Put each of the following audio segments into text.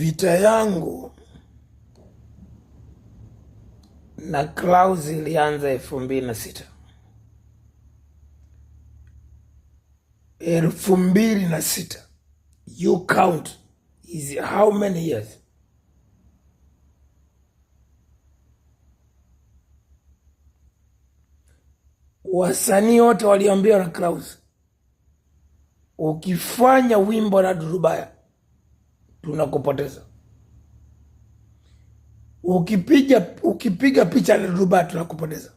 Vita yangu na Clouds ilianza 2006. 2006. You count is how many years? Wasanii wote waliambiwa na Clouds, ukifanya wimbo na Durubaya tunakupoteza. Ukipiga picha na Durubaya tunakupoteza.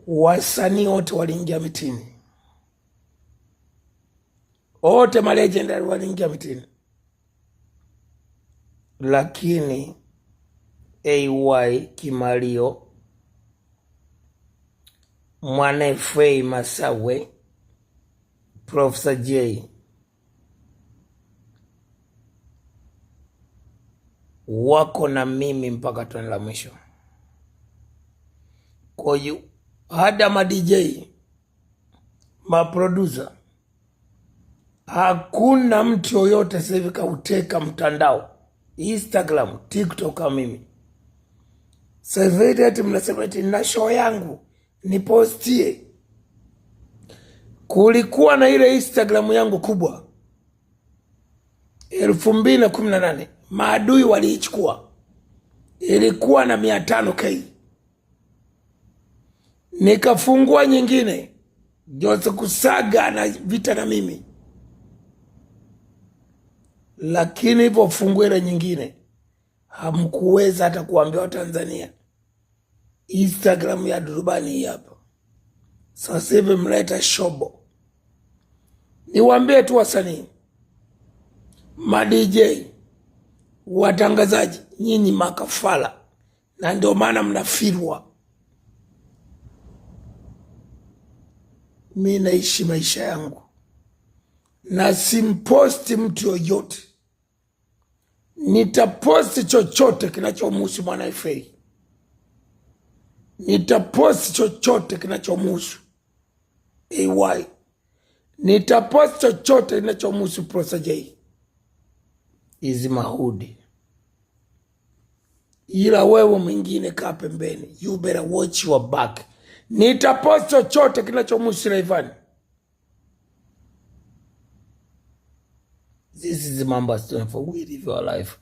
Wasanii wote waliingia mitini, wote malegendary waliingia mitini, lakini AY Kimario, Mwana FA Masawe, Professor J wako na mimi mpaka tone la mwisho. Kwa hiyo hada ma DJ, ma producer, hakuna mtu yoyote sasa hivi kauteka mtandao Instagram, TikTok kama mimi. Sasa hivi ati mnasema ati na show yangu nipostie. Kulikuwa na ile Instagram yangu kubwa 2018, maadui waliichukua, ilikuwa na 500k. Nikafungua nyingine, Jose Kusaga na vita na mimi, lakini hivyo fungua ile nyingine hamkuweza hata kuambia Watanzania Instagram ya Durubani hii hapa. Sasa hivi mleta shobo. Niwaambie tu wasanii, ma DJ, watangazaji, nyinyi makafala, na ndio maana mnafirwa. Mimi naishi maisha yangu na simposti mtu yoyote. Nitaposti chochote kinachomhusu Mwana FA. Nitaposti chochote kinachomhusu AY. Nitaposti chochote kinachomhusu Professor J. Hizi mahudi. Ila wewe mwingine kaa pembeni. You better watch your back. Nitaposti chochote kinachomhusu Rayvanny. This is the Mamba Stone for we live your life.